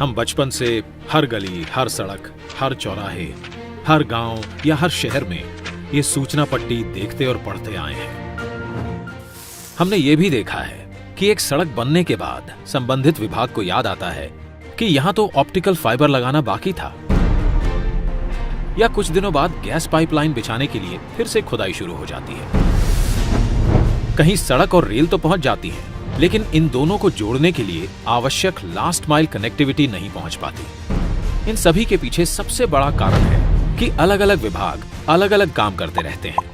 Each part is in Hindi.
हम बचपन से हर गली, हर सड़क, हर चौराहे, हर गांव या हर शहर में ये सूचना पट्टी देखते और पढ़ते आए हैं। हमने ये भी देखा है कि एक सड़क बनने के बाद संबंधित विभाग को याद आता है कि यहां तो ऑप्टिकल फाइबर लगाना बाकी था, या कुछ दिनों बाद गैस पाइपलाइन बिछाने के लिए फिर से खुदाई शुरू हो जाती है। कहीं सड़क और रेल तो पहुंच जाती है, लेकिन इन दोनों को जोड़ने के लिए आवश्यक लास्ट माइल कनेक्टिविटी नहीं पहुंच पाती। इन सभी के पीछे सबसे बड़ा कारण है कि अलग अलग विभाग अलग अलग काम करते रहते हैं,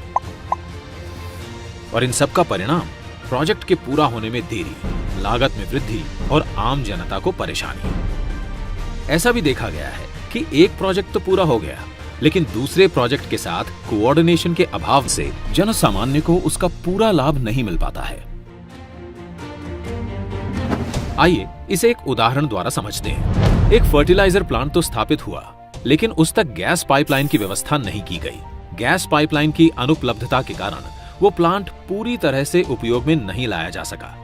और इन सब का परिणाम प्रोजेक्ट के पूरा होने में देरी, लागत में वृद्धि और आम जनता को परेशानी। ऐसा भी देखा गया है कि एक प्रोजेक्ट तो पूरा हो गया, लेकिन दूसरे प्रोजेक्ट के साथ कोऑर्डिनेशन के अभाव से जनसामान्य को उसका पूरा लाभ नहीं मिल पाता है। आइए इसे एक उदाहरण द्वारा समझते हैं। एक फर्टिलाइजर प्लांट तो स्थापित हुआ, लेकिन उस तक गैस पाइपलाइन की व्यवस्था नहीं की गई। गैस पाइपलाइन की अनुपलब्धता के कारण वो प्लांट पूरी तरह से उपयोग में नहीं लाया जा सका,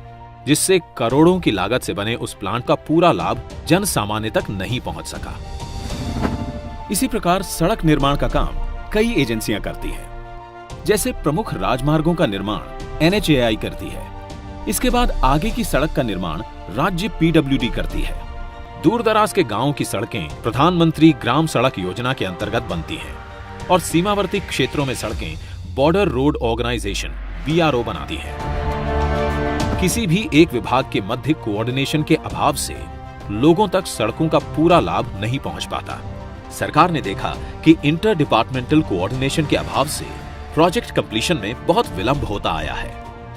जिससे करोड़ों की लागत से बने उस प्लांट का पूरा लाभ जन सामान्य तक नहीं पहुंच सका। इसी प्रकार सड़क निर्माण का काम कई एजेंसियां करती हैं। जैसे प्रमुख राजमार्गों का निर्माण NHAI करती है। इसके बाद आगे की सड़क का निर्माण राज्य PWD करती है। दूर दराज के गांवों की सड़कें प्रधानमंत्री ग्राम सड़क योजना के अंतर्गत बनती हैं, और सीमावर्ती क्षेत्रों में सड़कें बॉर्डर रोड ऑर्गेनाइजेशन BRO बनाती है। किसी भी एक विभाग के मध्य कोऑर्डिनेशन के अभाव से लोगों तक सड़कों का पूरा लाभ नहीं पहुंच पाता। सरकार ने देखा कि इंटर डिपार्टमेंटल कोऑर्डिनेशन के अभाव से प्रोजेक्ट कंप्लीशन में बहुत विलंब होता आया है।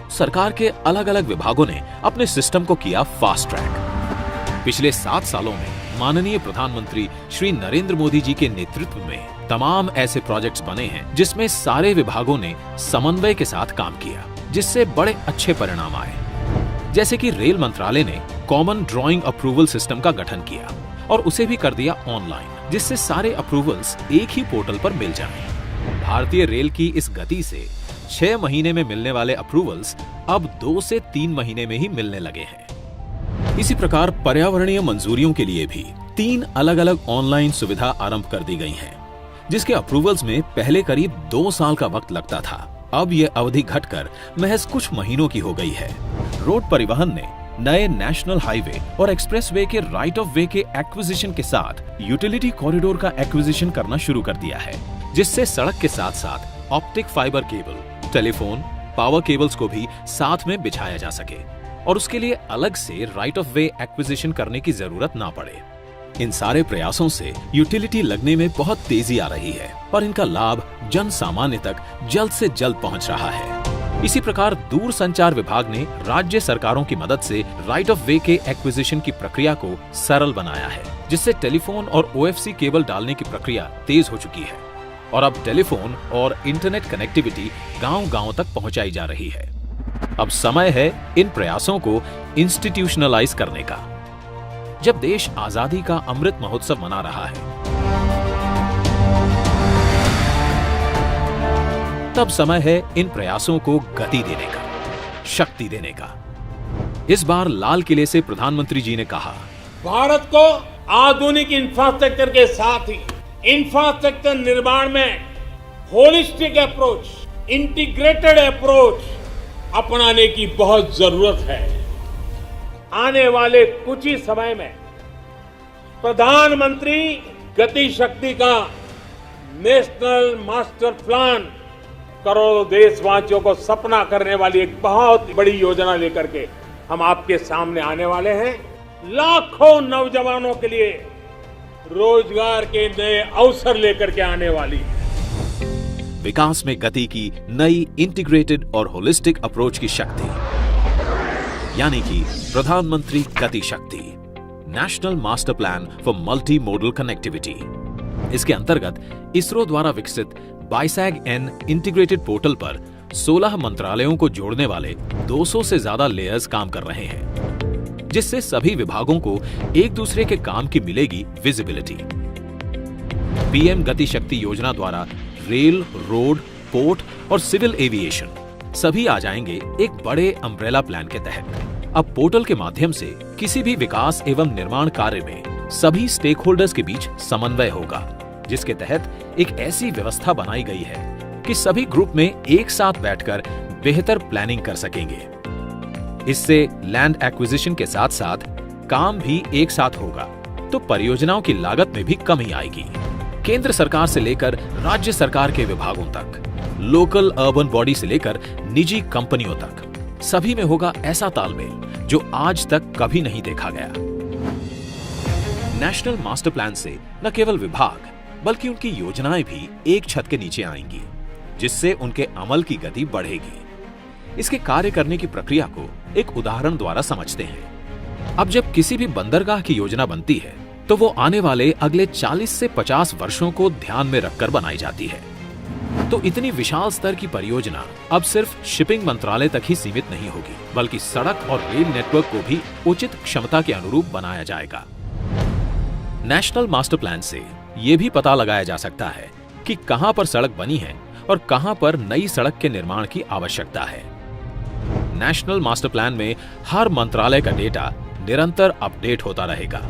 सरकार के अलग अलग विभागों ने अपने सिस्टम को किया फास्ट ट्रैक। पिछले 7 सालों में माननीय प्रधानमंत्री श्री नरेंद्र मोदी जी के नेतृत्व में तमाम ऐसे प्रोजेक्ट्स बने हैं जिसमें सारे विभागों ने समन्वय के साथ काम किया, जिससे बड़े अच्छे परिणाम आए। जैसे कि रेल मंत्रालय ने कॉमन ड्राइंग अप्रूवल सिस्टम का गठन किया और उसे भी कर दिया ऑनलाइन, जिससे सारे अप्रूवल्स एक ही पोर्टल पर मिल जाएं। भारतीय रेल की इस गति से 6 महीने में मिलने वाले अप्रूवल्स अब 2 से 3 महीने में ही मिलने लगे हैं। इसी प्रकार पर्यावरणीय मंजूरियों के लिए भी 3 अलग अलग ऑनलाइन सुविधा आरंभ कर दी गई हैं, जिसके अप्रूवल्स में पहले करीब 2 साल का वक्त लगता था। अब यह अवधि घटकर महज कुछ महीनों की हो गई है। रोड परिवहन ने नए नेशनल हाईवे और एक्सप्रेसवे के राइट ऑफ वे के एक्विजिशन के साथ यूटिलिटी कॉरिडोर का एक्विजिशन करना शुरू कर दिया है, जिससे सड़क के साथ साथ optic fibre cable, telephone, power cables को भी साथ में बिछाया जा सके और उसके लिए अलग से राइट ऑफ वे एक्विजिशन करने की जरूरत ना पड़े। इन सारे प्रयासों से यूटिलिटी लगने में बहुत तेजी आ रही है और इनका लाभ जन सामान्य तक जल्द से जल्द पहुंच रहा है। इसी प्रकार दूर संचार विभाग ने राज्य सरकारों की मदद से राइट ऑफ वे के एक्विजिशन की प्रक्रिया को सरल बनाया है, जिससे टेलीफोन और OFC केबल डालने की प्रक्रिया तेज हो चुकी है और अब टेलीफोन और इंटरनेट कनेक्टिविटी गांव-गांव तक पहुंचाई जा रही है। अब समय है इन प्रयासों को इंस्टीट्यूशनलाइज करने का। जब देश आजादी का अमृत महोत्सव मना रहा है, तब समय है इन प्रयासों को गति देने का, शक्ति देने का। इस बार लाल किले से प्रधानमंत्री जी ने कहा, भारत को आधुनिक इंफ्रास्ट्रक्चर के साथ ही इंफ्रास्ट्रक्चर निर्माण में होलिस्टिक अप्रोच, इंटीग्रेटेड अप्रोच अपनाने की बहुत जरूरत है। आने वाले कुछ ही समय में प्रधानमंत्री गति शक्ति का नेशनल मास्टर प्लान करोड़ों देशवासियों को सपना करने वाली एक बहुत बड़ी योजना लेकर के हम आपके सामने आने वाले हैं। लाखों नौजवानों के लिए रोजगार के नए अवसर लेकर के आने वाली है। विकास में गति की नई इंटीग्रेटेड और होलिस्टिक अप्रोच की शक्ति, यानी कि प्रधानमंत्री गति शक्ति, national master plan for multi modal connectivity. इसके अंतर्गत इसरो द्वारा विकसित BISAG-N इंटीग्रेटेड पोर्टल पर 16 मंत्रालयों को जोड़ने वाले 200 से ज्यादा लेयर्स काम कर रहे हैं, जिससे सभी विभागों को एक दूसरे के काम की मिलेगी विजिबिलिटी। PM गति शक्ति योजना द्वारा रेल, रोड, पोर्ट और सिविल एविएशन सभी आ जाएंगे एक बड़े अम्ब्रेला प्लान के तहत। अब पोर्टल के माध्यम से किसी भी विकास एवं निर्माण कार्य में सभी स्टेक होल्डर्स के बीच समन्वय होगा, जिसके तहत एक ऐसी व्यवस्था बनाई गई है कि सभी ग्रुप में एक साथ बैठकर बेहतर प्लानिंग कर सकेंगे। इससे लैंड एक्विजिशन के साथ साथ काम भी एक साथ होगा, तो परियोजनाओं की लागत में भी कमी आएगी। केंद्र सरकार से लेकर राज्य सरकार के विभागों तक, लोकल अर्बन बॉडी से लेकर निजी कंपनियों तक, सभी में होगा ऐसा तालमेल जो आज तक कभी नहीं देखा गया। नेशनल मास्टर प्लान से न केवल विभाग बल्कि उनकी योजनाएं भी एक छत के नीचे आएंगी, जिससे उनके अमल की गति बढ़ेगी। इसके कार्य करने की प्रक्रिया को एक उदाहरण द्वारा समझते हैं। अब जब किसी भी बंदरगाह की योजना बनती है तो वो आने वाले अगले 40 से 50 वर्षों को ध्यान में रखकर बनाई जाती है। तो इतनी विशाल स्तर की परियोजना अब सिर्फ शिपिंग मंत्रालय तक ही सीमित नहीं होगी, बल्कि सड़क और रेल नेटवर्क को भी उचित क्षमता के अनुरूप बनाया जाएगा। नेशनल मास्टर प्लान से ये भी पता लगाया जा सकता है कि कहां पर सड़क बनी है और कहां पर नई सड़क के निर्माण की आवश्यकता है। नेशनल मास्टर प्लान में हर मंत्रालय का डेटा निरंतर अपडेट होता रहेगा।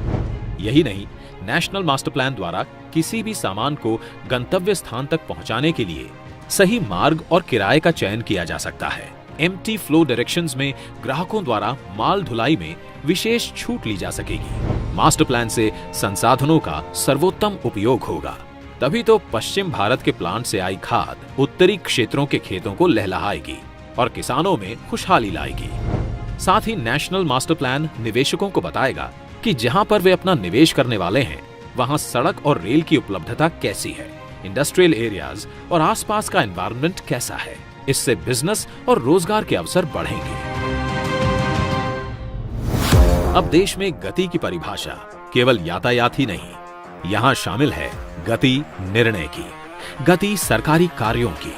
यही नहीं, नेशनल मास्टर प्लान द्वारा किसी भी सामान को गंतव्य स्थान तक पहुंचाने के लिए सही मार्ग और किराए का चयन किया जा सकता है। एम्प्टी फ्लो डायरेक्शंस में ग्राहकों द्वारा माल ढुलाई में विशेष छूट ली जा सकेगी। मास्टर प्लान से संसाधनों का सर्वोत्तम उपयोग होगा, तभी तो पश्चिम भारत के प्लांट से आई खाद उत्तरी क्षेत्रों के खेतों को लहलहाएगी और किसानों में खुशहाली लाएगी। साथ ही नेशनल मास्टर प्लान निवेशकों को बताएगा कि जहां पर वे अपना निवेश करने वाले हैं वहां सड़क और रेल की उपलब्धता कैसी है, इंडस्ट्रियल एरियाज और आसपास का एनवायरनमेंट कैसा है। इससे बिजनेस और रोजगार के अवसर बढ़ेंगे। अब देश में गति की परिभाषा केवल यातायात ही नहीं, यहाँ शामिल है गति निर्णय की, गति सरकारी कार्यों की।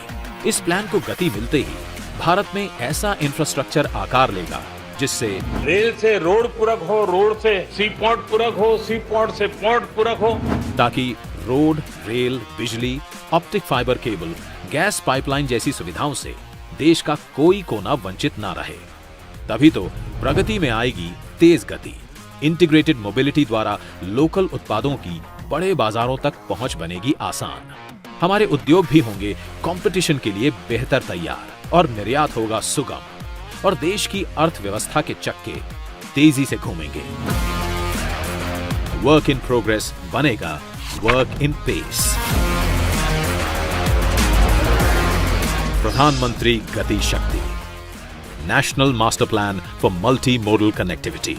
इस प्लान को गति मिलते ही भारत में ऐसा इंफ्रास्ट्रक्चर आकार लेगा जिससे रेल से रोड पूरक हो, रोड से सी पोर्ट पूरक हो, सी पोर्ट से पोर्ट पूरक हो, ताकि रोड, रेल, बिजली, optic fibre cable, gas pipeline जैसी सुविधाओं से देश का कोई कोना वंचित ना रहे। तभी तो प्रगति में आएगी तेज गति। इंटीग्रेटेड मोबिलिटी द्वारा लोकल उत्पादों की बड़े बाजारों तक पहुंच बनेगी आसान। हमारे उद्योग भी होंगे कंपटीशन के लिए बेहतर तैयार और निर्यात होगा सुगम और देश की अर्थव्यवस्था के चक्के तेजी से घूमेंगे। वर्क इन प्रोग्रेस बनेगा वर्क इन पेस। प्रधानमंत्री गति शक्ति, national master plan for multi modal connectivity.